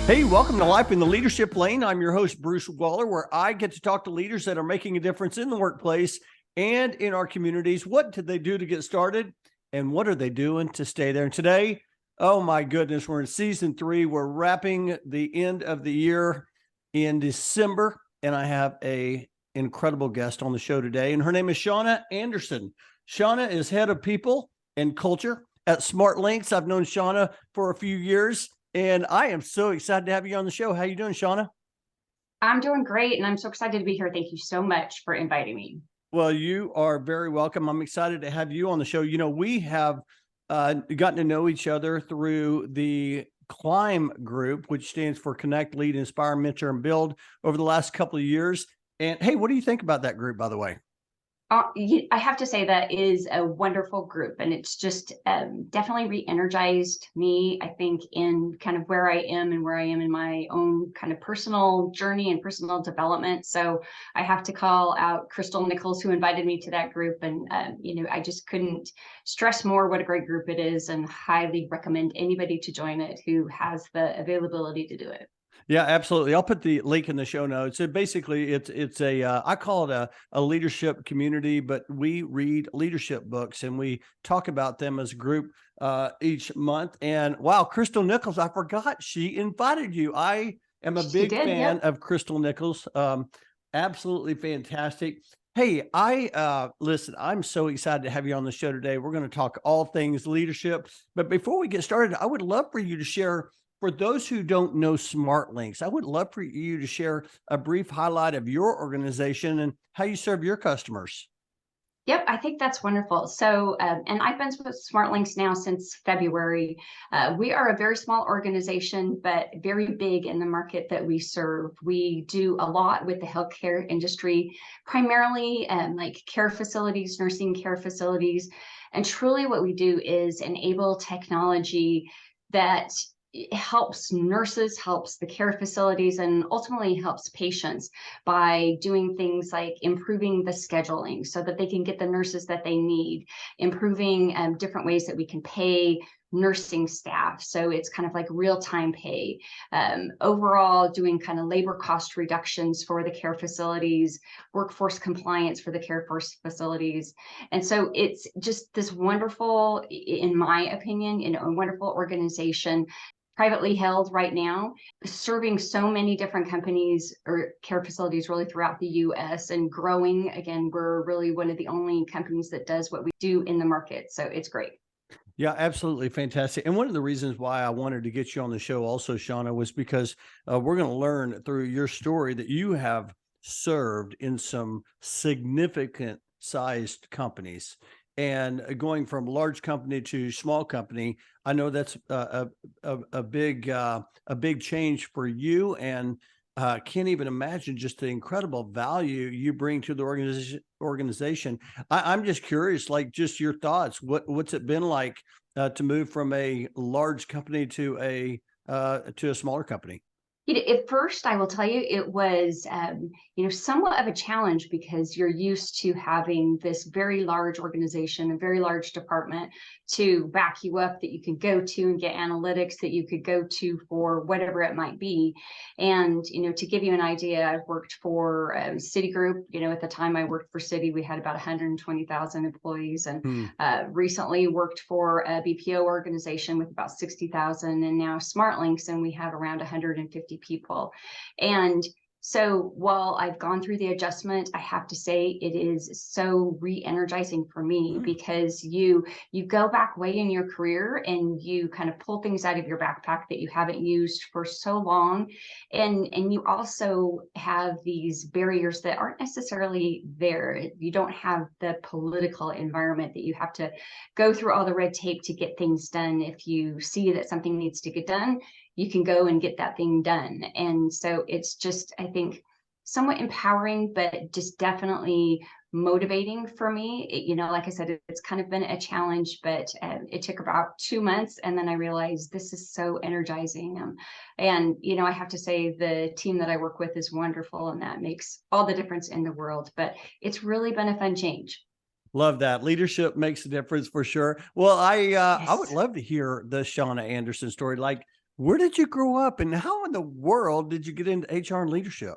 Hey, welcome to Life in the Leadership Lane. I'm your host, Bruce Waller, where I get to talk to leaders that are making a difference in the workplace and in our communities. What did they do to get started? And what are they doing to stay there? And today, oh my goodness, we're in season 3. We're wrapping the end of the year in December. And I have an incredible guest on the show today. And her name is Shonna Andersen. Shonna is head of people and culture at SmartLinx. I've known Shonna for a few years. And I am so excited to have you on the show. How you doing, Shonna? I'm doing great, and I'm so excited to be here. Thank you so much for inviting me. Well, you are very welcome. I'm excited to have you on the show. You know, we have gotten to know each other through the CLIMB group, which stands for Connect, Lead, Inspire, Mentor, and Build, over the last couple of years. And hey, what do you think about that group, by the way? I have to say that is a wonderful group, and it's just definitely re-energized me, I think, in kind of where I am and where I am in my own kind of personal journey and personal development. So I have to call out Crystal Nichols, who invited me to that group. And, I just couldn't stress more what a great group it is, and highly recommend anybody to join it who has the availability to do it. Yeah, absolutely. I'll put the link in the show notes. So basically, it's a I call it a leadership community, but we read leadership books and we talk about them as a group each month. And wow, Crystal Nichols, I forgot she invited you. I am a She big did, fan yep. of Crystal Nichols. Absolutely fantastic. Hey, listen, I'm so excited to have you on the show today. We're going to talk all things leadership. But before we get started, I would love for you to share, for those who don't know SmartLinx, I would love for you to share a brief highlight of your organization and how you serve your customers. Yep, I think that's wonderful. So, and I've been with SmartLinx now since February. We are a very small organization, but very big in the market that we serve. We do a lot with the healthcare industry, primarily like care facilities, nursing care facilities. And truly what we do is enable technology that helps nurses, helps the care facilities, and ultimately helps patients by doing things like improving the scheduling so that they can get the nurses that they need, improving different ways that we can pay nursing staff. So it's kind of like real-time pay, overall doing kind of labor cost reductions for the care facilities, workforce compliance for the care force facilities. And so it's just this wonderful, in my opinion, a wonderful organization, privately held right now, serving so many different companies or care facilities really throughout the US and growing. Again, we're really one of the only companies that does what we do in the market. So it's great. Yeah, absolutely fantastic. And one of the reasons why I wanted to get you on the show also, Shonna, was because we're going to learn through your story that you have served in some significant sized companies. And going from large company to small company, I know that's a big change for you, and can't even imagine just the incredible value you bring to the organization. I'm just curious, like, just your thoughts. What's it been like to move from a large company to a smaller company? At first, I will tell you, it was, somewhat of a challenge because you're used to having this very large organization, a very large department to back you up that you can go to and get analytics that you could go to for whatever it might be. And, to give you an idea, I've worked for Citigroup. At the time I worked for Citi, we had about 120,000 employees, and Hmm. recently worked for a BPO organization with about 60,000, and now SmartLinx, and we have around 150 people. And so while I've gone through the adjustment, I have to say it is so re-energizing for me, because you go back way in your career and you kind of pull things out of your backpack that you haven't used for so long. And you also have these barriers that aren't necessarily there. You don't have the political environment that you have to go through all the red tape to get things done. If you see that something needs to get done, you can go and get that thing done. And so it's just, I think, somewhat empowering, but just definitely motivating for me. Like I said, it's kind of been a challenge, but it took about 2 months, and then I realized this is so energizing. And I have to say the team that I work with is wonderful, and that makes all the difference in the world. But it's really been a fun change. Love that. Leadership makes a difference for sure. Well, I would Yes. love to hear the Shonna Andersen story. Like, Where did you grow up and how in the world did you get into HR and leadership?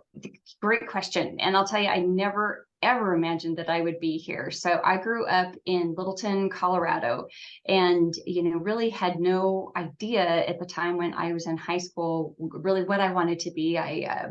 Great question. And I'll tell you, I never ever imagined that I would be here. So I grew up in Littleton, Colorado, and really had no idea at the time when I was in high school really what I wanted to be. I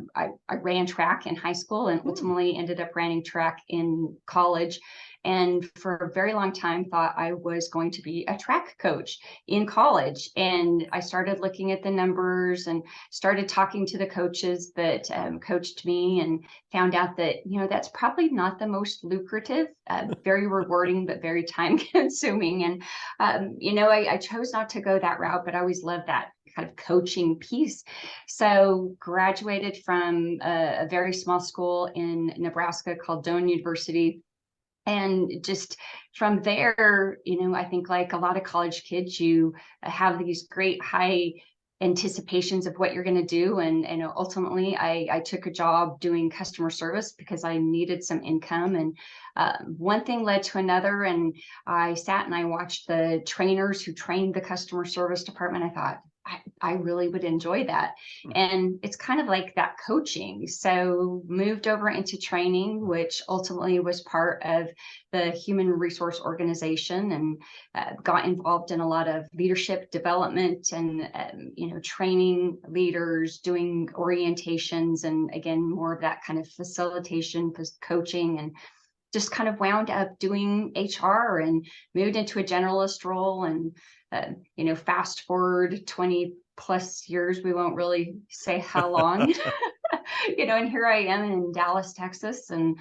ran track in high school and Hmm. ultimately ended up running track in college. And for a very long time, thought I was going to be a track coach in college. And I started looking at the numbers and started talking to the coaches that coached me, and found out that that's probably not the most lucrative, very rewarding but very time consuming. And I chose not to go that route, but I always loved that kind of coaching piece. So graduated from a very small school in Nebraska called Doane University. And just from there, I think like a lot of college kids, you have these great high anticipations of what you're going to do. And ultimately, I took a job doing customer service because I needed some income. And one thing led to another. And I sat and I watched the trainers who trained the customer service department. I thought, I really would enjoy that. And it's kind of like that coaching. So moved over into training, which ultimately was part of the human resource organization, and got involved in a lot of leadership development and, training leaders, doing orientations, and again, more of that kind of facilitation, coaching, and just kind of wound up doing HR and moved into a generalist role. And, fast forward 20 plus years, we won't really say how long, and here I am in Dallas, Texas, and,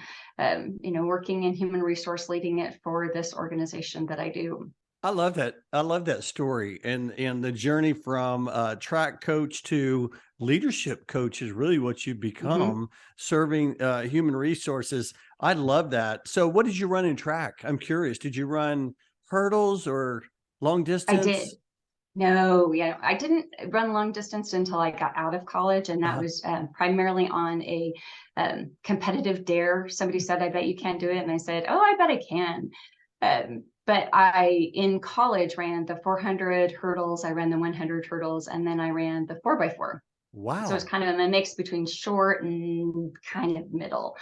working in human resource, leading it for this organization that I do. I love that. I love that story and the journey from track coach to leadership coach is really what you Mhm. become serving human resources. I love that. So what did you run in track? I'm curious. Did you run hurdles or long I did. distance? No, yeah, I didn't run long distance until I got out of college, and that Uh-huh. was primarily on a competitive dare. Somebody said, "I bet you can't do it," and I said, "Oh, I bet I can." But I, in college, ran the 400 hurdles, I ran the 100 hurdles, and then I ran the 4x4. So it's Wow. kind of a mix between short and kind of middle.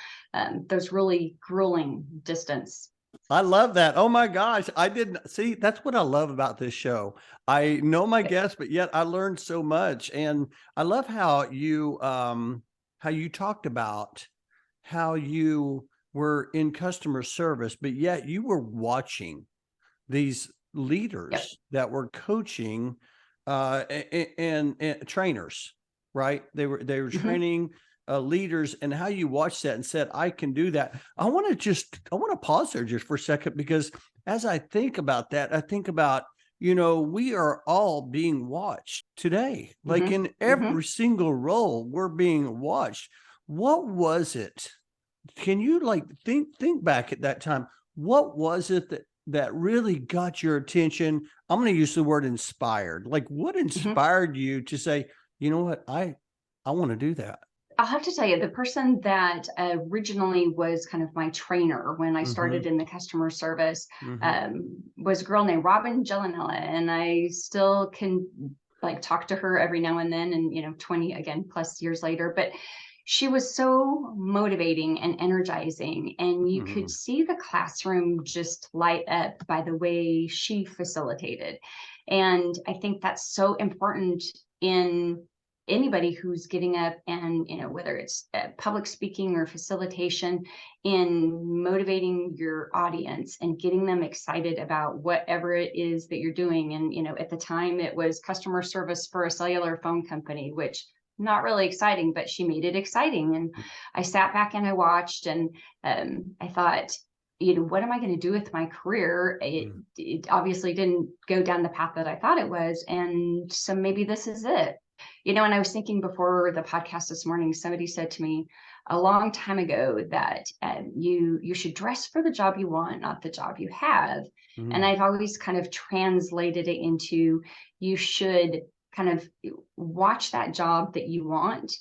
Those really grueling distance. I love that. Oh my gosh. I didn't see that's what I love about this show. I know my guests, but yet I learned so much. And I love how you talked about how you were in customer service, but yet you were watching these Yep. leaders that were coaching and trainers, right? They were Hmm. training leaders, and how you watched that and said, "I can do that." I want to pause there just for a second because as I think about that, I think about we are all being watched today, like Hmm. in Hmm. every single role, we're being watched. What was it? Can you like think back at that time? What was it that really got your attention? I'm going to use the word inspired. Like what Hmm. inspired you to say, "You know what? I want to do that." I'll have to tell you, the person that originally was kind of my trainer when I Mhm. started in the customer service Mhm. was a girl named Robin Gellanella, and I still can like talk to her every now and then, and 20 again plus years later. But she was so motivating and energizing, and you could Mhm. see the classroom just light up by the way she facilitated. And I think that's so important in anybody who's getting up and whether it's public speaking or facilitation, in motivating your audience and getting them excited about whatever it is that you're doing. And at the time it was customer service for a cellular phone company, which not really exciting, but she made it exciting. And I sat back and I watched, and I thought, what am I going to do with my career? Mhm. It obviously didn't go down the path that I thought it was. And so maybe this is it. And I was thinking before the podcast this morning, somebody said to me a long time ago that you should dress for the job you want, not the job you have. And Mhm. I've always kind of translated it into you should kind of watch that job that you want.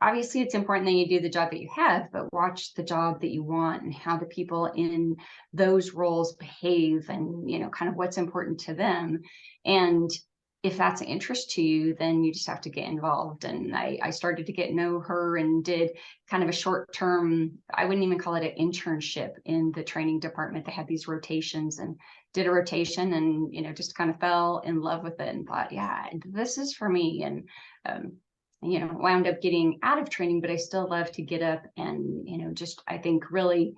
Obviously it's important that you do the job that you have, but watch the job that you want and how the people in those roles behave, and kind of what's important to them. And if that's an interest to you, then you just have to get involved. And I started to get to know her and did kind of a short term, I wouldn't even call it an internship in the training department. They had these rotations, and did a rotation, and, just kind of fell in love with it and thought, yeah, this is for me. And, wound up getting out of training, but I still love to get up and, just, I think, really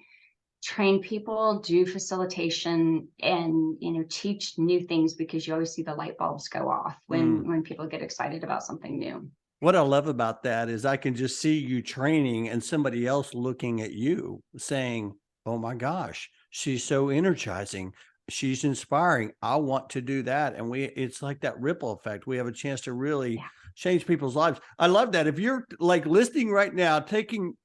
train people, do facilitation, and teach new things, because you always see the light bulbs go off when people get excited about something new. What I love about that is I can just see you training and somebody else looking at you saying, oh my gosh, she's so energizing. She's inspiring. I want to do that. And it's like that ripple effect. We have a chance to really change people's lives. I love that. If you're like listening right now,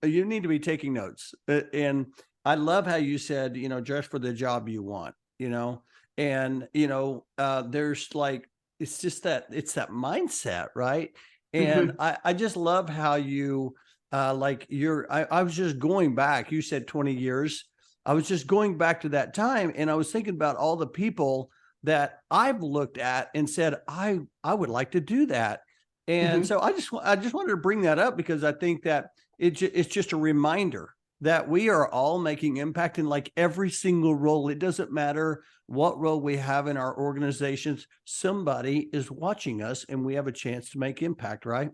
you need to be taking notes. And I love how you said, dress for the job you want, and, there's like, it's just it's that mindset, right? And I just love how you, I was just going back, you said 20 years. I was just going back to that time, and I was thinking about all the people that I've looked at and said, I would like to do that. And so I just wanted to bring that up, because I think that it's just a reminder that we are all making impact in like every single role. It doesn't matter what role we have in our organizations. Somebody is watching us, and we have a chance to make impact, right?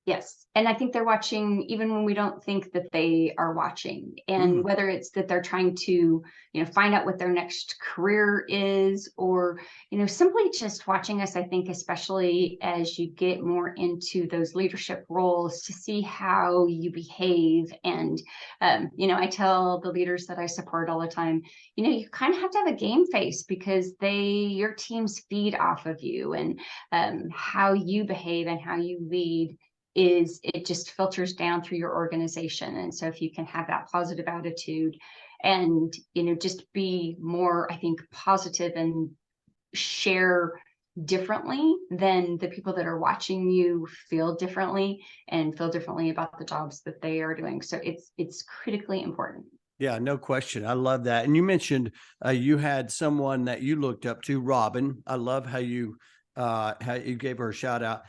Yes. And I think they're watching even when we don't think that they are watching. And whether it's that they're trying to, find out what their next career is, or, simply just watching us, I think, especially as you get more into those leadership roles, to see how you behave. And, I tell the leaders that I support all the time, you kind of have to have a game face, because your teams feed off of you, and how you behave and how you lead it just filters down through your organization. And so if you can have that positive attitude and, just be more, I think, positive and share differently, then the people that are watching you feel differently and feel differently about the jobs that they are doing. So it's critically important. Yeah, no question. I love that. And you mentioned you had someone that you looked up to, Robin. I love how you gave her a shout out.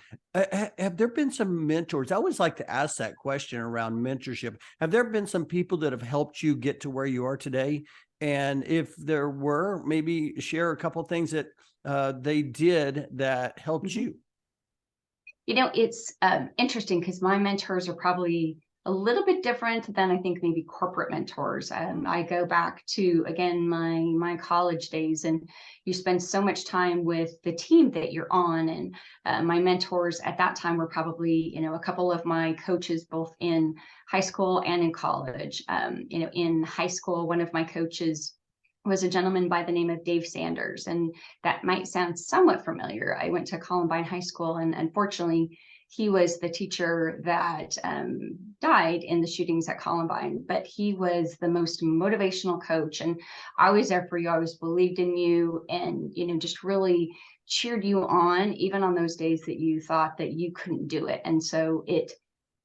Have there been some mentors? I always like to ask that question around mentorship. Have there been some people that have helped you get to where you are today? And if there were, maybe share a couple of things that they did that helped you. It's interesting, because my mentors are probably a little bit different than I think maybe corporate mentors. I go back to, again, my college days, and you spend so much time with the team that you're on. And my mentors at that time were probably, a couple of my coaches, both in high school and in college. In high school, one of my coaches was a gentleman by the name of Dave Sanders. And that might sound somewhat familiar. I went to Columbine High School, and unfortunately, he was the teacher that died in the shootings at Columbine, but he was the most motivational coach, and always there for you, always believed in you, and, just really cheered you on, even on those days that you thought that you couldn't do it. And so it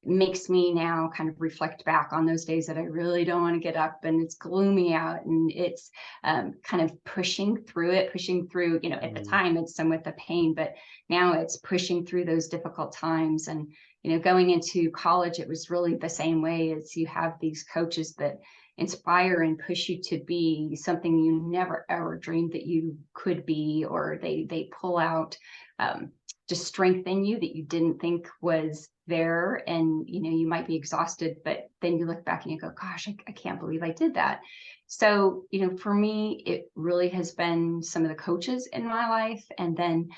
makes me now kind of reflect back on those days that I really don't want to get up and it's gloomy out, and it's kind of pushing through, at the time it's somewhat the pain, but now it's pushing through those difficult times. And, going into college, it was really the same way. As you have these coaches that inspire and push you to be something you never ever dreamed that you could be, or they pull out just strength in you that you didn't think was there. And you might be exhausted, but then you look back and you go, gosh, I can't believe I did that. So for me, it really has been some of the coaches in my life. And then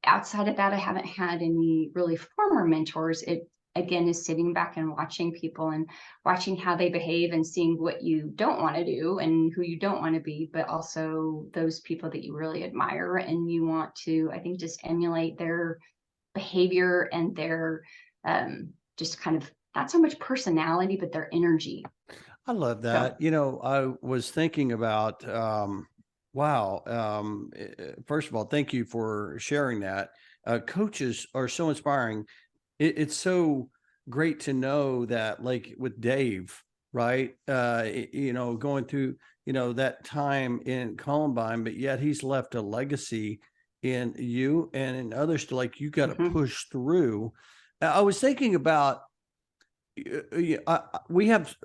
outside of that, I haven't had any really former mentors. It again is sitting back and watching people and watching how they behave, and seeing what you don't want to do and who you don't want to be, but also those people that you really admire and you want to, I think, just emulate their behavior and their just kind of, not so much personality, but their energy. I love that. I was thinking about, wow. First of all, thank you for sharing that. Coaches are so inspiring. It's so great to know that, like with Dave, right? Going through, that time in Columbine, but yet he's left a legacy in you and in others to like, you got to Mhm. push through. I was thinking about, we have,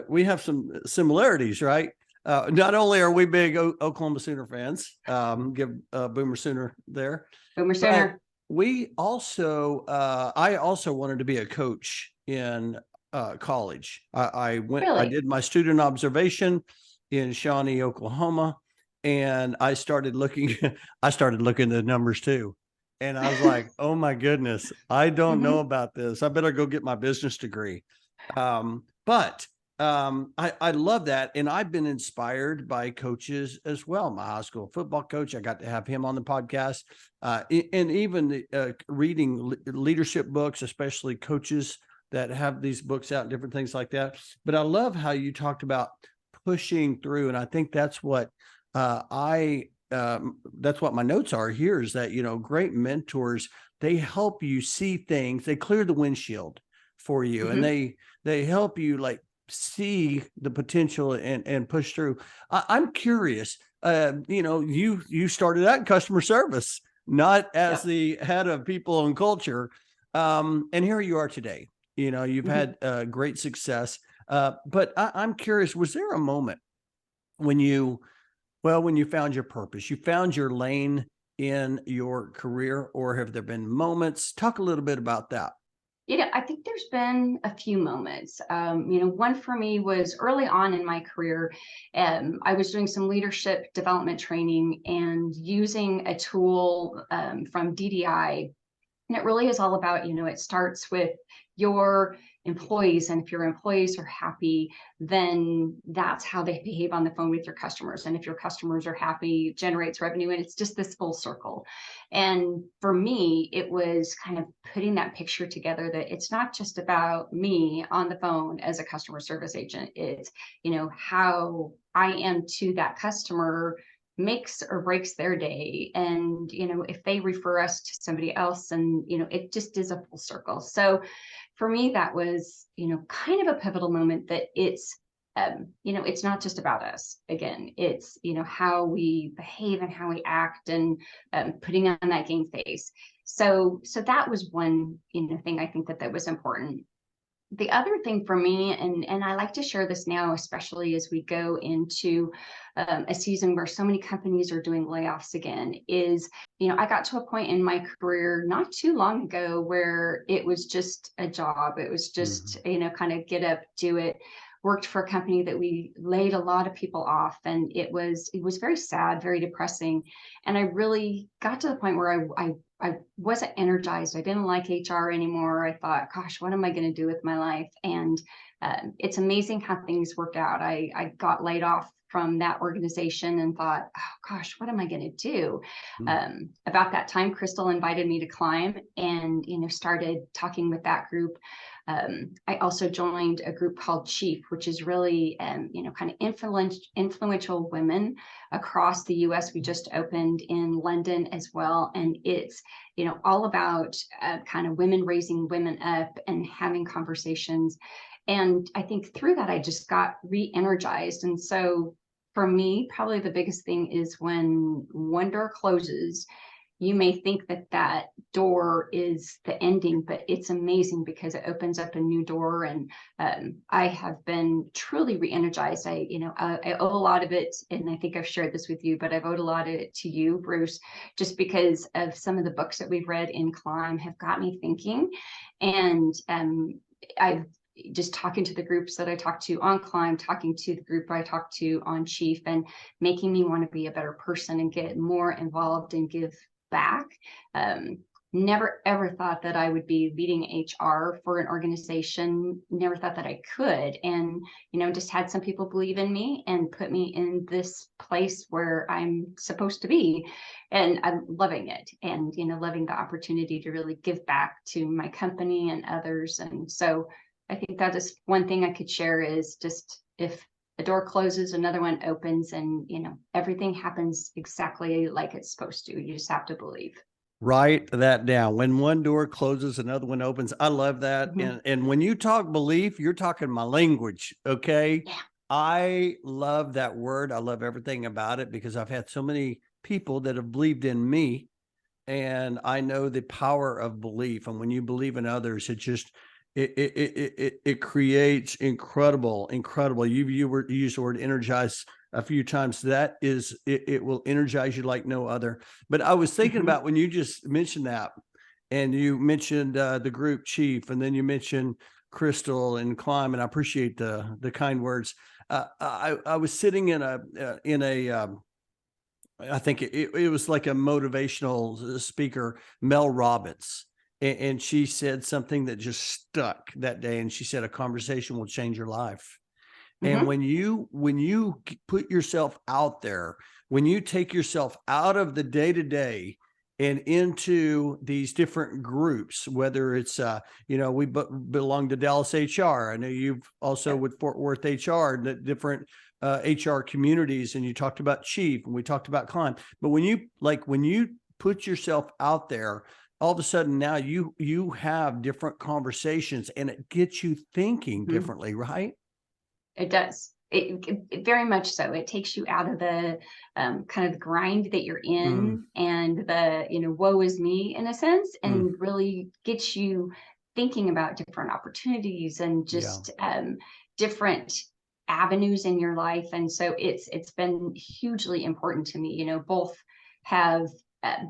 we have some similarities, right? Not only are we big Oklahoma Sooner fans, give Boomer Sooner there, Boomer but Sooner. we also, I also wanted to be a coach in college. I Really? did my student observation in Shawnee, Oklahoma, and I started looking, I started looking at the numbers too. And I was like, oh my goodness, I don't know Mhm. about this. I better go get my business degree. But I love that. And I've been inspired by coaches as well. My high school football coach, I got to have him on the podcast. And even reading leadership books, especially coaches that have these books out, different things like that. But I love how you talked about pushing through. And I think that's what that's what my notes are here, is that, great mentors, they help you see things, they clear the windshield for you, and Mhm. they help you like see the potential and push through. I'm curious, you started out in customer service, not as Yep. the head of people and culture, and here you are today. You've Mhm. had great success, but I'm curious, was there a moment when you found your purpose, you found your lane in your career, or have there been moments? Talk a little bit about that. I think there's been a few moments. One for me was early on in my career. I was doing some leadership development training and using a tool from DDI. And it really is all about, it starts with your employees. And if your employees are happy, then that's how they behave on the phone with your customers. And if your customers are happy, it generates revenue. And it's just this full circle. And for me, it was kind of putting that picture together that it's not just about me on the phone as a customer service agent. It's, how I am to that customer makes or breaks their day. And if they refer us to somebody else, and it just is a full circle. So for me, that was kind of a pivotal moment, that it's not just about us. Again, it's how we behave and how we act, and putting on that game face. So that was one thing I think that was important. The other thing for me, and I like to share this now, especially as we go into a season where so many companies are doing layoffs again, is, I got to a point in my career not too long ago where it was just a job. It was just, Mhm. kind of get up, do it. Worked for a company that we laid a lot of people off, and it was very sad, very depressing. And I really got to the point where I wasn't energized. I didn't like HR anymore. I thought, gosh, what am I going to do with my life? And it's amazing how things work out. I got laid off from that organization and thought, oh gosh, what am I going to do? Mm. About that time, Crystal invited me to climb, and started talking with that group. I also joined a group called Chief, which is really kind of influential women across the US. We just opened in London as well, and it's all about kind of women raising women up and having conversations. And I think through that, I just got re-energized. And so for me, probably the biggest thing is when one door closes, you may think that that door is the ending, but it's amazing because it opens up a new door. And I have been truly re-energized. I owe a lot of it, and I think I've shared this with you, but I've owed a lot of it to you, Bruce, just because of some of the books that we've read in Climb have got me thinking. And I've just talking to the groups that I talk to on Climb, talking to the group I talk to on Chief, and making me want to be a better person and get more involved and give back. Never ever thought that I would be leading HR for an organization. Never thought that I could. And, just had some people believe in me and put me in this place where I'm supposed to be. And I'm loving it, and, loving the opportunity to really give back to my company and others. And so I think that is one thing I could share, is just, if a door closes, another one opens, and everything happens exactly like it's supposed to. You just have to believe. Write that down. When one door closes, another one opens. I love that. Mhm. And when you talk belief, you're talking my language. Okay. Yeah. I love that word. I love everything about it, because I've had so many people that have believed in me, and I know the power of belief. And when you believe in others, it creates incredible. You used the word energize a few times. That is, it will energize you like no other. But I was thinking about when you just mentioned that, and you mentioned the group chief, and then you mentioned Crystal and Climb, and I appreciate the kind words. I was sitting in a I think it was like a motivational speaker, Mel Robbins, and she said something that just stuck that day. And she said, "A conversation will change your life." And when you put yourself out there, when you take yourself out of the day to day and into these different groups, whether it's we belong to Dallas HR. I know you've also with Fort Worth HR, the different HR communities, and you talked about Chief and we talked about Climb. But when you put yourself out there, all of a sudden now you have different conversations, and it gets you thinking differently, right? It does. It very much so. It takes you out of the kind of the grind that you're in and the, woe is me in a sense, and really gets you thinking about different opportunities and just different avenues in your life. And so it's been hugely important to me. Both have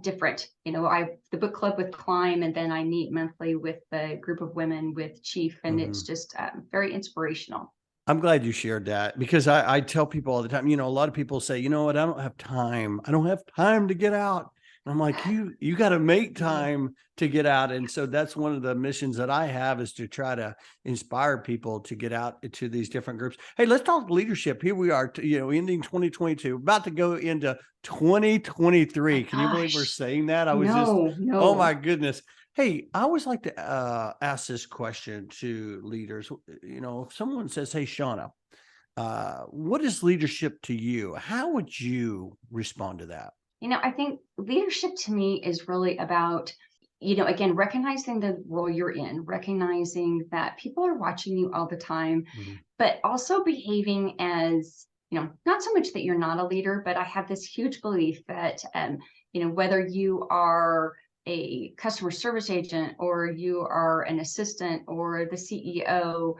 different, the book club with Climb, and then I meet monthly with the group of women with Chief, and it's just very inspirational. I'm glad you shared that, because I tell people all the time, a lot of people say, you know what, I don't have time. I don't have time to get out. And I'm like, you got to make time to get out. And so that's one of the missions that I have, is to try to inspire people to get out to these different groups. Hey, let's talk leadership. Here we are, ending 2022, about to go into 2023. Can you believe we're saying that? Oh my goodness. Hey, I always like to ask this question to leaders. If someone says, "Hey, Shonna, what is leadership to you?" How would you respond to that? I think leadership to me is really about, again, recognizing the role you're in, recognizing that people are watching you all the time, but also behaving as, not so much that you're not a leader, but I have this huge belief that, whether you are a customer service agent or you are an assistant or the CEO,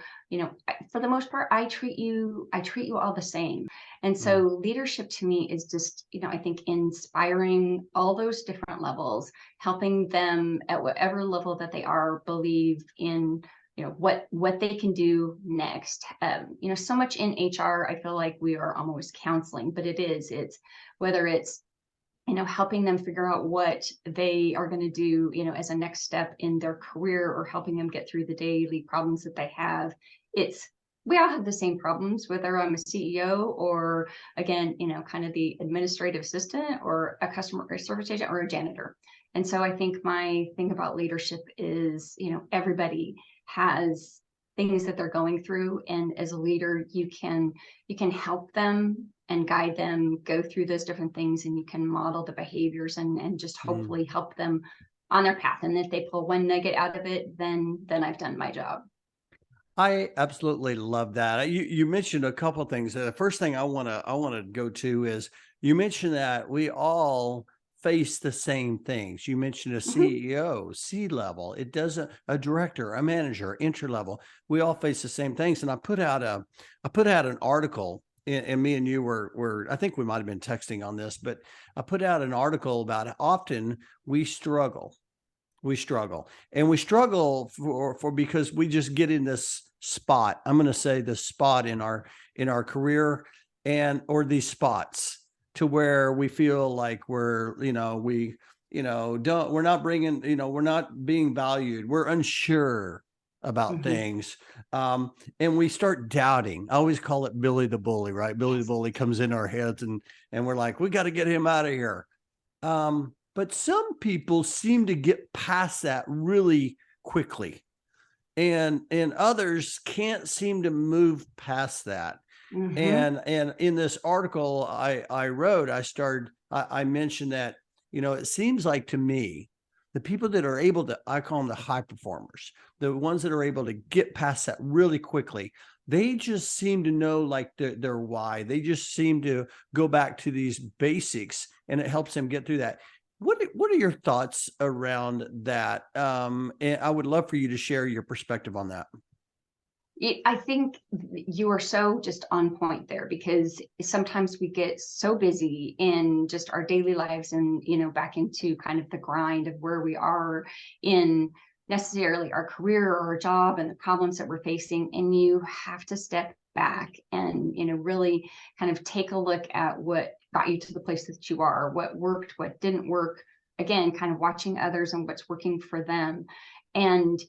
for the most part, I treat you all the same. And so leadership to me is just, I think inspiring all those different levels, helping them at whatever level that they are believe in, what they can do next. So much in HR, I feel like we are almost counseling, but it's whether it's helping them figure out what they are going to do, as a next step in their career, or helping them get through the daily problems that they have. We all have the same problems, whether I'm a CEO or, again, kind of the administrative assistant or a customer service agent or a janitor. And so I think my thing about leadership is, everybody has things that they're going through. And as a leader, you can help them and guide them go through those different things, and you can model the behaviors and just hopefully help them on their path. And if they pull one nugget out of it, then I've done my job. I absolutely love that. You mentioned a couple of things. The first thing I want to go to is, you mentioned that we all face the same things. You mentioned a CEO, C-level. It doesn't, a director, a manager, entry level. We all face the same things. And I put out an article, and me and you were I think we might have been texting on this, but I put out an article about how often we struggle. And we struggle for because we just get in this spot. I'm going to say the spot in our career, or these spots to where we feel like we're not being valued. We're unsure about things. And we start doubting. I always call it Billy the Bully, right? Billy the Bully comes in our heads, and we're like, we got to get him out of here. But some people seem to get past that really quickly, and others can't seem to move past that. And in this article I wrote, I mentioned that, it seems like to me, the people that are able to, I call them the high performers, the ones that are able to get past that really quickly, they just seem to know like their why. They just seem to go back to these basics, and it helps them get through that. What are your thoughts around that? And I would love for you to share your perspective on that. I think you are so just on point there, because sometimes we get so busy in just our daily lives and, back into kind of the grind of where we are in necessarily our career or our job and the problems that we're facing. And you have to step back and, really kind of take a look at what got you to the place that you are, what worked, what didn't work. Again, kind of watching others and what's working for them. And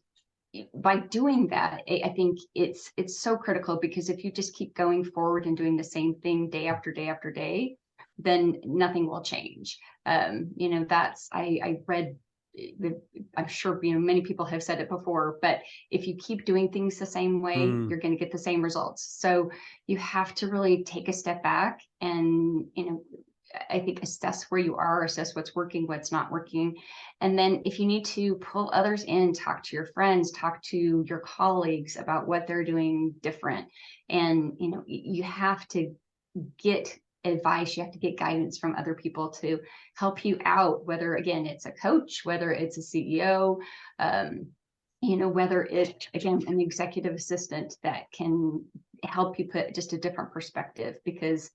by doing that, I think it's so critical, because if you just keep going forward and doing the same thing day after day after day, then nothing will change. That's I read. I'm sure many people have said it before, but if you keep doing things the same way, you're going to get the same results. So you have to really take a step back and I think assess where you are, assess what's working, what's not working. And then if you need to pull others in, talk to your friends, talk to your colleagues about what they're doing different. And, you have to get advice, you have to get guidance from other people to help you out, whether, again, it's a coach, whether it's a CEO, whether it's, again, an executive assistant that can help you put just a different perspective, because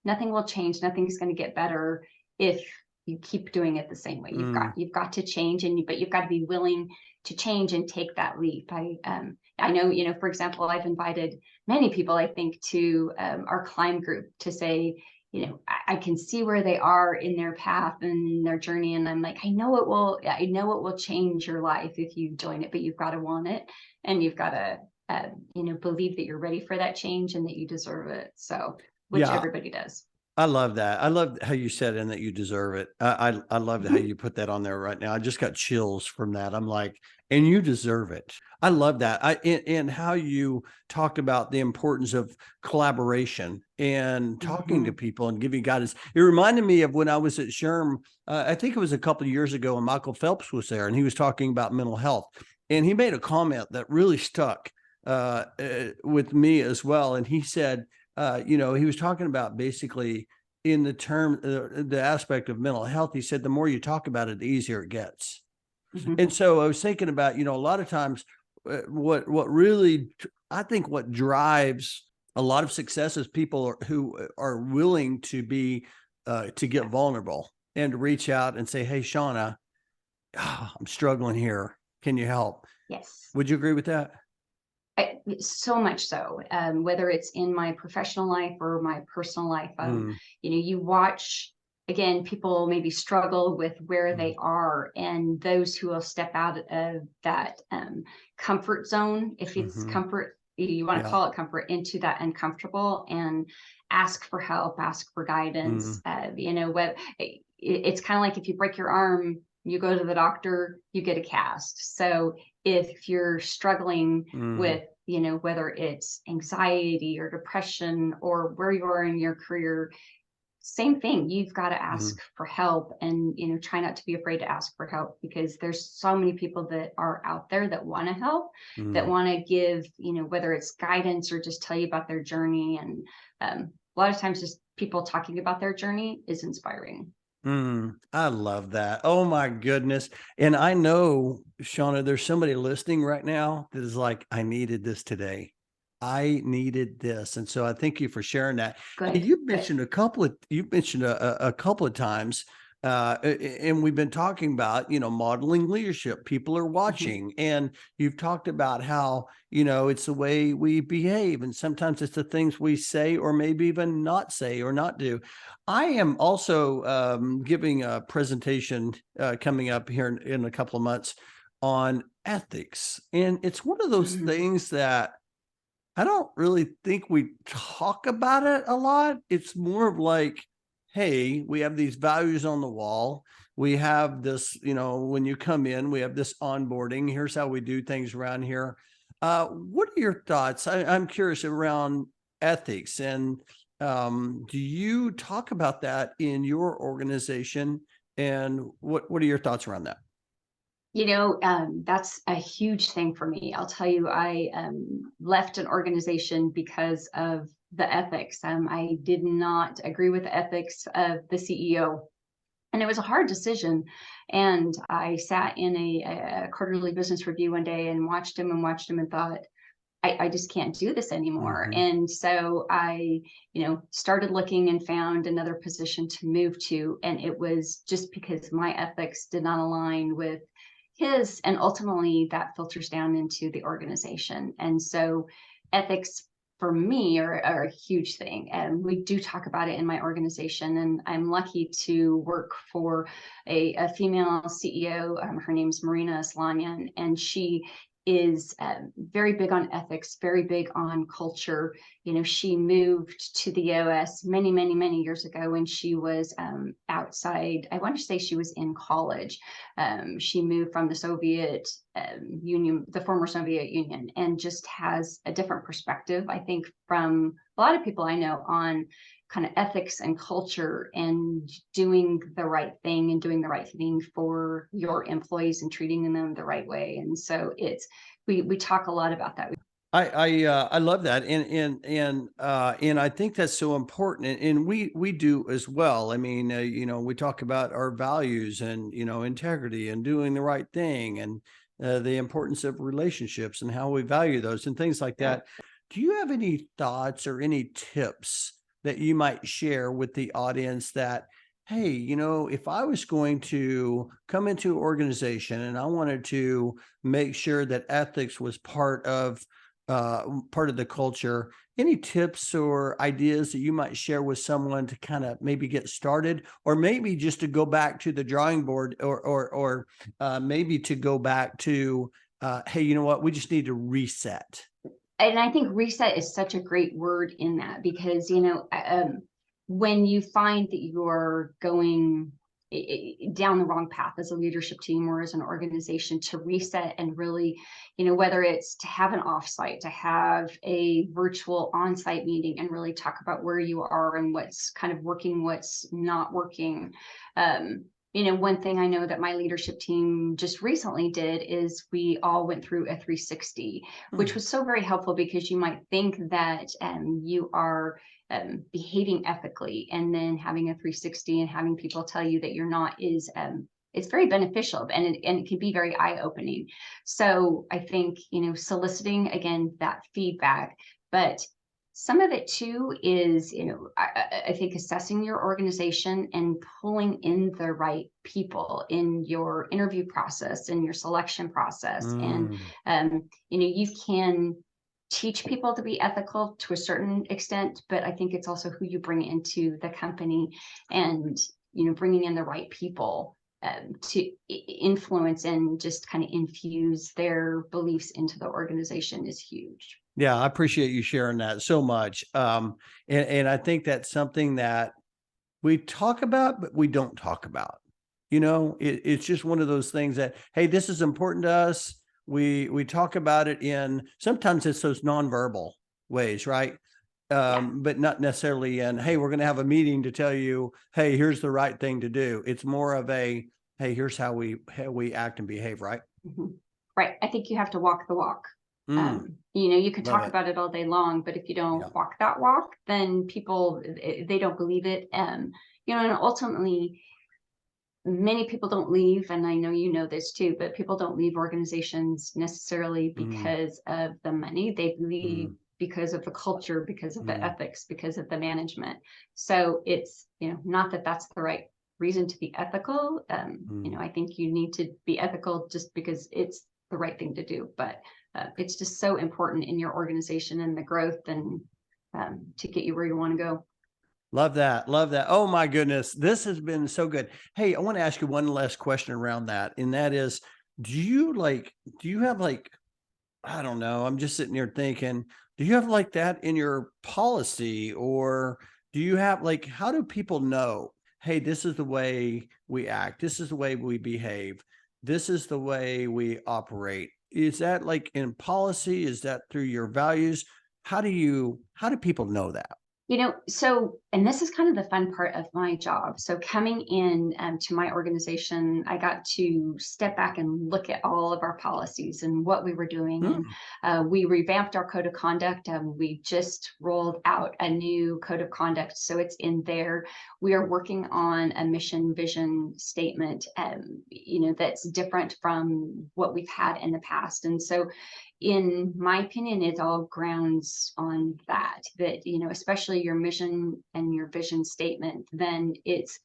nothing will change. Nothing's going to get better if you keep doing it the same way. You've got to change, but you've got to be willing to change and take that leap. I know, for example, I've invited many people, I think, to our climb group to say, I can see where they are in their path and their journey. And I'm like, I know it will change your life if you join it, but you've got to want it, and you've got to, believe that you're ready for that change and that you deserve it. So, which everybody does. I love that. I love how you said, and that you deserve it. I love how you put that on there right now. I just got chills from that. I'm like, and you deserve it. I love that. And how you talked about the importance of collaboration and talking to people and giving guidance. It reminded me of when I was at SHRM. I think it was a couple of years ago, and Michael Phelps was there, and he was talking about mental health. And he made a comment that really stuck with me as well. And he said, he was talking about basically in the term, the aspect of mental health. He said, the more you talk about it, the easier it gets. And so I was thinking about, a lot of times what really, I think what drives a lot of success is people who are willing to be, to get vulnerable and to reach out and say, hey, Shonna, I'm struggling here. Can you help? Yes. Would you agree with that? So much so, whether it's in my professional life or my personal life, you watch, again, people maybe struggle with where they are, and those who will step out of that comfort zone, if it's comfort, you want to call it comfort, into that uncomfortable and ask for help, ask for guidance. It's kind of like if you break your arm, you go to the doctor, you get a cast. So if you're struggling with, whether it's anxiety or depression or where you are in your career, same thing. You've got to ask for help, and, try not to be afraid to ask for help, because there's so many people that are out there that want to help, that want to give, whether it's guidance or just tell you about their journey. And a lot of times just people talking about their journey is inspiring. I love that. Oh my goodness. And I know, Shonna, there's somebody listening right now that is like, I needed this today. I needed this. And so I thank you for sharing that. Good. You mentioned a couple of times, and we've been talking about, modeling leadership. People are watching, and you've talked about how, it's the way we behave. And sometimes it's the things we say, or maybe even not say or not do. I am also giving a presentation coming up here in a couple of months on ethics. And it's one of those things that I don't really think we talk about it a lot. It's more of like, hey, we have these values on the wall. We have this, when you come in, we have this onboarding. Here's how we do things around here. What are your thoughts? I'm curious around ethics. And do you talk about that in your organization? And what are your thoughts around that? That's a huge thing for me. I'll tell you, I left an organization because of the ethics. I did not agree with the ethics of the CEO. And it was a hard decision. And I sat in a quarterly business review one day and watched him and thought, I just can't do this anymore. Mm-hmm. And so I, started looking and found another position to move to. And it was just because my ethics did not align with his. And ultimately that filters down into the organization. And so ethics for me are a huge thing. And we do talk about it in my organization. And I'm lucky to work for a female CEO. Her name's Marina Aslanyan, and she is very big on ethics, very big on culture. She moved to the US many, many, many years ago when she was outside. I want to say she was in college. She moved from the Soviet Union, the former Soviet Union, and just has a different perspective, I think, from a lot of people I know on kind of ethics and culture and doing the right thing and doing the right thing for your employees and treating them the right way. And so we talk a lot about that. I love that, and I think that's so important, and we do as well. I mean, we talk about our values and integrity and doing the right thing, and the importance of relationships and how we value those and things like that. Do you have any thoughts or any tips that you might share with the audience that, hey, if I was going to come into an organization and I wanted to make sure that ethics was part of the culture, any tips or ideas that you might share with someone to kind of maybe get started, or maybe just to go back to the drawing board, or maybe to go back to, hey, you know what, we just need to reset. And I think reset is such a great word in that, because, when you find that you're going down the wrong path as a leadership team or as an organization, to reset and really, whether it's to have an offsite, to have a virtual on-site meeting and really talk about where you are and what's kind of working, what's not working. One thing I know that my leadership team just recently did is we all went through a 360, which was so very helpful, because you might think that you are behaving ethically, and then having a 360 and having people tell you that you're not is it's very beneficial, and it can be very eye-opening. So I think, soliciting again that feedback, but some of it too is, I think assessing your organization and pulling in the right people in your interview process and your selection process. And, you can teach people to be ethical to a certain extent, but I think it's also who you bring into the company, and, bringing in the right people to influence and just kind of infuse their beliefs into the organization is huge. Yeah, I appreciate you sharing that so much. And I think that's something that we talk about, but we don't talk about. It's just one of those things that, hey, this is important to us. We talk about it in, sometimes it's those nonverbal ways, right? But not necessarily in, hey, we're going to have a meeting to tell you, hey, here's the right thing to do. It's more of a, hey, here's how we act and behave, right? Mm-hmm. Right. I think you have to walk the walk. You can talk about it all day long, but if you don't walk that walk, then people, they don't believe it. And ultimately, many people don't leave, and I know this too, but people don't leave organizations necessarily because of the money. They leave because of the culture, because of the ethics, because of the management. So it's, not that that's the right reason to be ethical. I think you need to be ethical just because it's the right thing to do, but it's just so important in your organization and the growth, and to get you where you want to go. Love that. Love that. Oh my goodness. This has been so good. Hey, I want to ask you one last question around that. And that is, do you have I don't know, I'm just sitting here thinking, do you have that in your policy, or do you have how do people know, hey, this is the way we act. This is the way we behave. This is the way we operate. Is that in policy? Is that through your values? How do people know that? And this is kind of the fun part of my job. So coming in to my organization, I got to step back and look at all of our policies and what we were doing. And Hmm. we revamped our code of conduct. We just rolled out a new code of conduct. So it's in there. We are working on a mission vision statement, that's different from what we've had in the past. And so in my opinion, it all grounds on that, especially your mission and your vision statement, then it's,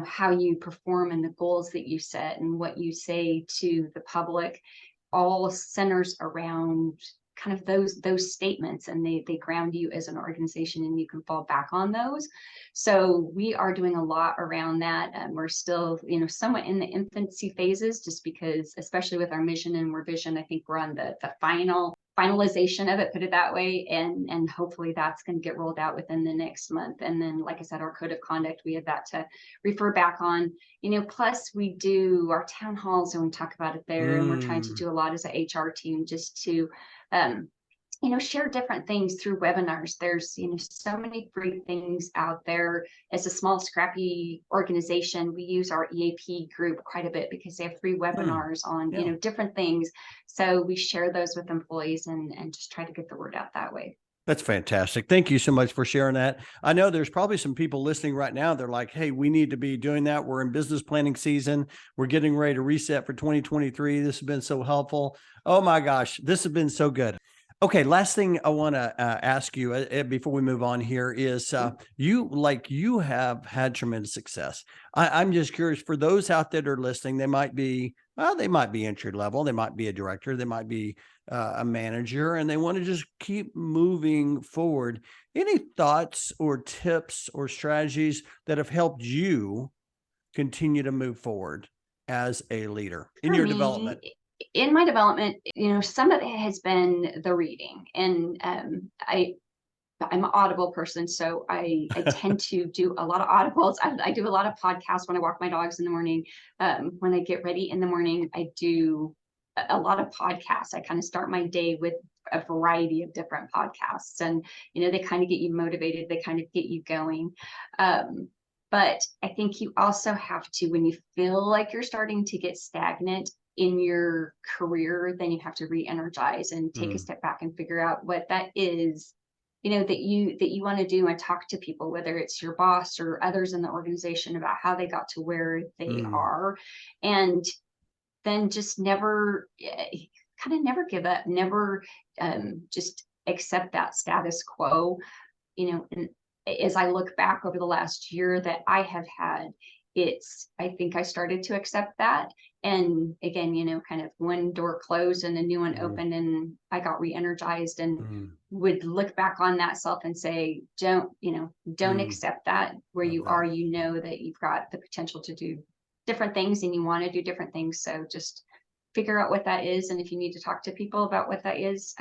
how you perform and the goals that you set and what you say to the public all centers around kind of those statements, and they ground you as an organization and you can fall back on those. So we are doing a lot around that. We're still somewhat in the infancy phases, just because especially with our mission and our vision, I think we're on the finalization of it, put it that way, and hopefully that's going to get rolled out within the next month. And then, like I said, our code of conduct, we have that to refer back on. Plus we do our town halls and we talk about it there, and we're trying to Mm. do a lot as an HR team just to um, share different things through webinars. There's, so many free things out there. As a small, scrappy organization, we use our EAP group quite a bit because they have free Mm. webinars on, Yeah. different things. So we share those with employees and just try to get the word out that way. That's fantastic. Thank you so much for sharing that. I know there's probably some people listening right now. They're like, hey, we need to be doing that. We're in business planning season. We're getting ready to reset for 2023. This has been so helpful. Oh my gosh, this has been so good. Okay, last thing I want to ask you before we move on here is you have had tremendous success. I'm just curious for those out there that are listening, they might be entry level, they might be a director, they might be a manager, and they want to just keep moving forward. Any thoughts or tips or strategies that have helped you continue to move forward as a leader in For your me, development? in my development, some of it has been the reading, and I'm an audible person, so I tend to do a lot of audibles. I do a lot of podcasts when I walk my dogs in the morning. When I get ready in the morning, I do a lot of podcasts. I kind of start my day with a variety of different podcasts, and they kind of get you motivated. They kind of get you going. But I think you also have to, when you feel like you're starting to get stagnant in your career, then you have to re-energize and take a Mm, step back and figure out what that is, that you want to do, and talk to people, whether it's your boss or others in the organization, about how they got to where they mm, are. And then just never kind of never give up, never just accept that status quo. And as I look back over the last year that I have had, I think I started to accept that. And again, kind of one door closed and a new one mm, opened, and I got re-energized, and mm. would look back on that self and say, don't Mm. accept that where Love you that. are. That you've got the potential to do different things and you want to do different things. So just figure out what that is. And if you need to talk to people about what that is,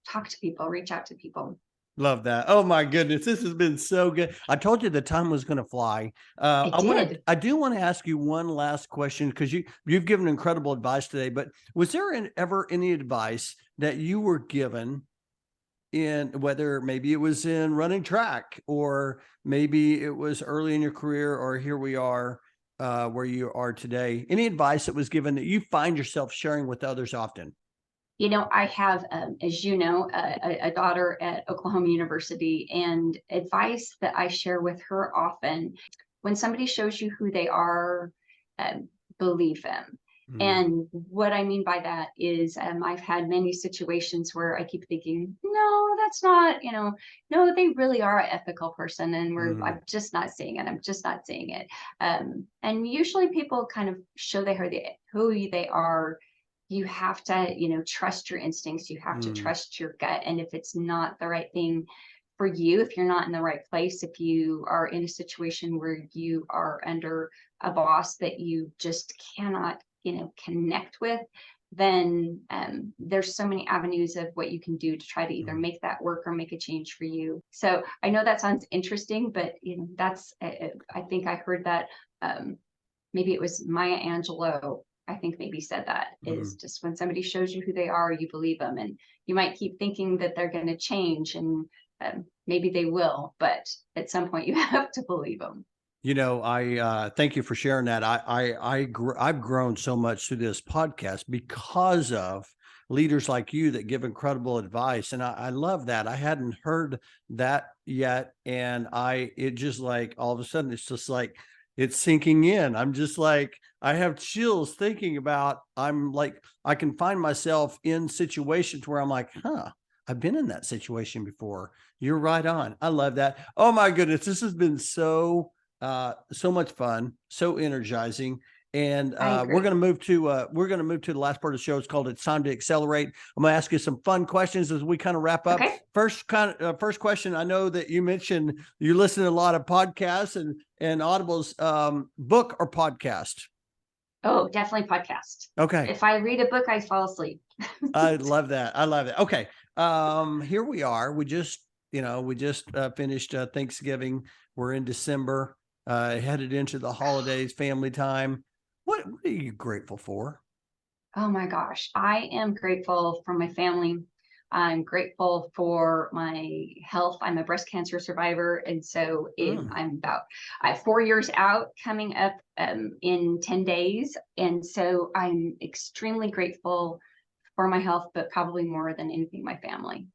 talk to people, reach out to people. Love that. Oh my goodness, this has been so good. I told you the time was going to fly. It did. I do want to ask you one last question because you've given incredible advice today. But was there ever any advice that you were given in whether maybe it was in running track or maybe it was early in your career or here we are where you are today? Any advice that was given that you find yourself sharing with others often? I have, as you know, a daughter at Oklahoma University, and advice that I share with her often: when somebody shows you who they are, um, believe them. Mm, And what I mean by that is, I've had many situations where I keep thinking, no, that's not, no, they really are an ethical person, and mm, I'm just not seeing it. I'm just not seeing it. And usually people kind of show who they are. You have to, trust your instincts. You have to mm, trust your gut. And if it's not the right thing for you, if you're not in the right place, if you are in a situation where you are under a boss that you just cannot, connect with, then there's so many avenues of what you can do to try to either mm. make that work or make a change for you. So I know that sounds interesting, but that's, I think I heard that, maybe it was Maya Angelou, I think maybe said that, is Mm. just when somebody shows you who they are, you believe them. And you might keep thinking that they're going to change, and maybe they will, but at some point you have to believe them. I thank you for sharing that. I've grown so much through this podcast because of leaders like you that give incredible advice. And I love that. I hadn't heard that yet. And it just like, all of a sudden, it's just like, it's sinking in. I'm just like, I have chills thinking about, I'm like, I can find myself in situations where I'm like, I've been in that situation before. You're right on. I love that. Oh my goodness. This has been so much fun, so energizing. And we're going to move to the last part of the show. It's called "It's Time to Accelerate." I'm going to ask you some fun questions as we kind of wrap up. Okay. First question. I know that you mentioned you listen to a lot of podcasts and Audible's, book or podcast. Oh, definitely podcast. Okay. If I read a book, I fall asleep. I love that. Okay. Here we are. We just finished Thanksgiving. We're in December. Headed into the holidays, family time. What are you grateful for? Oh my gosh. I am grateful for my family. I'm grateful for my health. I'm a breast cancer survivor. And so I'm about 4 years out, coming up in 10 days. And so I'm extremely grateful for my health, but probably more than anything, my family.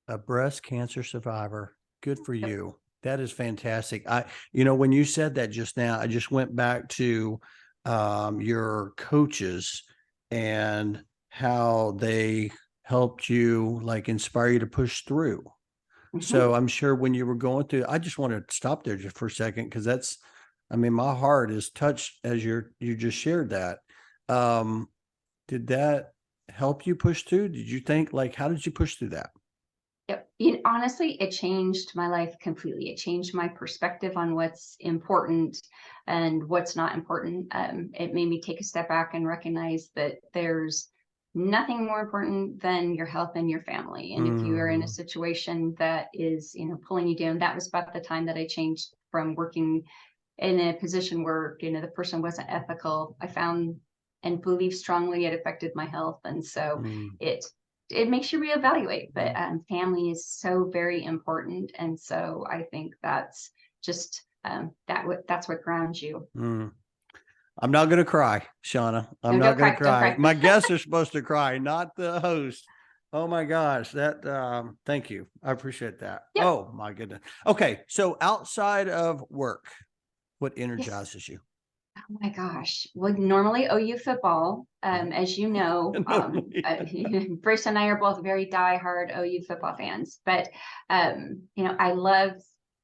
A breast cancer survivor. Good for you. That is fantastic. When you said that just now, I just went back to your coaches and how they helped you, like, inspire you to push through. Mm-hmm. So I'm sure when you were going through, I just want to stop there just for a second, because my heart is touched as you just shared that. Did that help you push through? Did you think, like, how did you push through that? Yep. Honestly, it changed my life completely. It changed my perspective on what's important and what's not important. It made me take a step back and recognize that there's nothing more important than your health and your family. And if you are in a situation that is, pulling you down, that was about the time that I changed from working in a position where, the person wasn't ethical. I found and believe strongly it affected my health. And so it makes you reevaluate, but family is so very important. And so I think that's just, that's what grounds you. I'm not going to cry, Shonna. I'm not going to cry. My guests are supposed to cry, not the host. Oh my gosh. Thank you. I appreciate that. Yep. Oh my goodness. Okay. So outside of work, what energizes you? Oh my gosh. Well, normally OU football, as you know, Bruce and I are both very diehard OU football fans, but,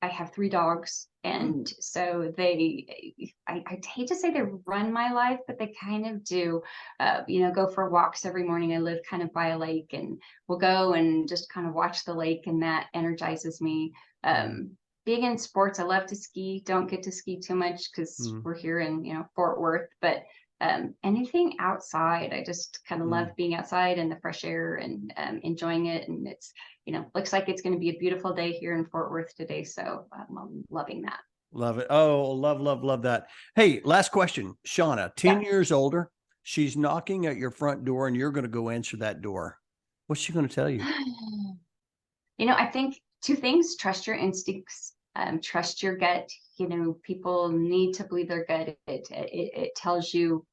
I have 3 dogs. And so I'd hate to say they run my life, but they kind of do, go for walks every morning. I live kind of by a lake, and we'll go and just kind of watch the lake, and that energizes me. Being in sports, I love to ski. Don't get to ski too much because we're here in, Fort Worth, but anything outside, I just kind of love being outside in the fresh air and enjoying it. And it's, looks like it's going to be a beautiful day here in Fort Worth today. So I'm loving that. Love it. Oh, love that. Hey, last question, Shonna, 10 years older. She's knocking at your front door and you're going to go answer that door. What's she going to tell you? I think 2 things: trust your instincts, trust your gut. People need to believe their gut. It tells you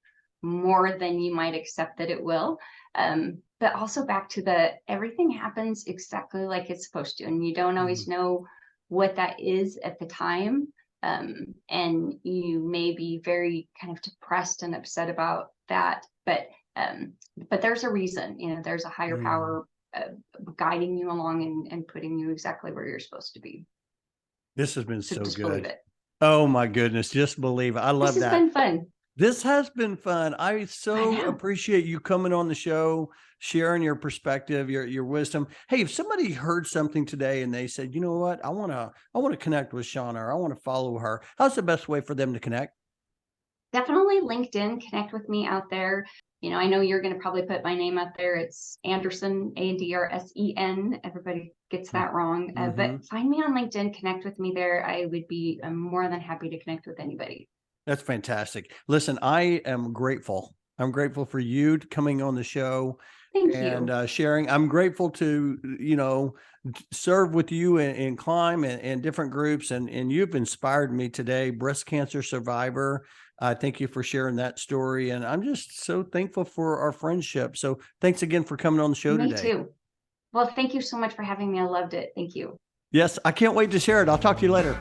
more than you might accept that it will. But also back to everything happens exactly like it's supposed to. And you don't always know what that is at the time. And you may be very kind of depressed and upset about that, but there's a reason. There's a higher power guiding you along and putting you exactly where you're supposed to be. This has been so just good. Believe it. Oh my goodness. Just believe it. I love that. This has been fun. This has been fun. I appreciate you coming on the show, sharing your perspective, your wisdom. Hey, if somebody heard something today and they said, you know what, I want to connect with Shonna, or I want to follow her, how's the best way for them to connect? Definitely LinkedIn. Connect with me out there. I know you're going to probably put my name out there. It's Andersen, Andersen. Everybody gets that wrong. But find me on LinkedIn, connect with me there. I would be more than happy to connect with anybody. That's fantastic. Listen, I am grateful. I'm grateful for you coming on the show, Thank and you. sharing. I'm grateful to, serve with you in Climb and different groups. And you've inspired me today, breast cancer survivor. Thank you for sharing that story. And I'm just so thankful for our friendship. So thanks again for coming on the show Me today. too. Well, thank you so much for having me. I loved it. Thank you. Yes, I can't wait to share it. I'll talk to you later.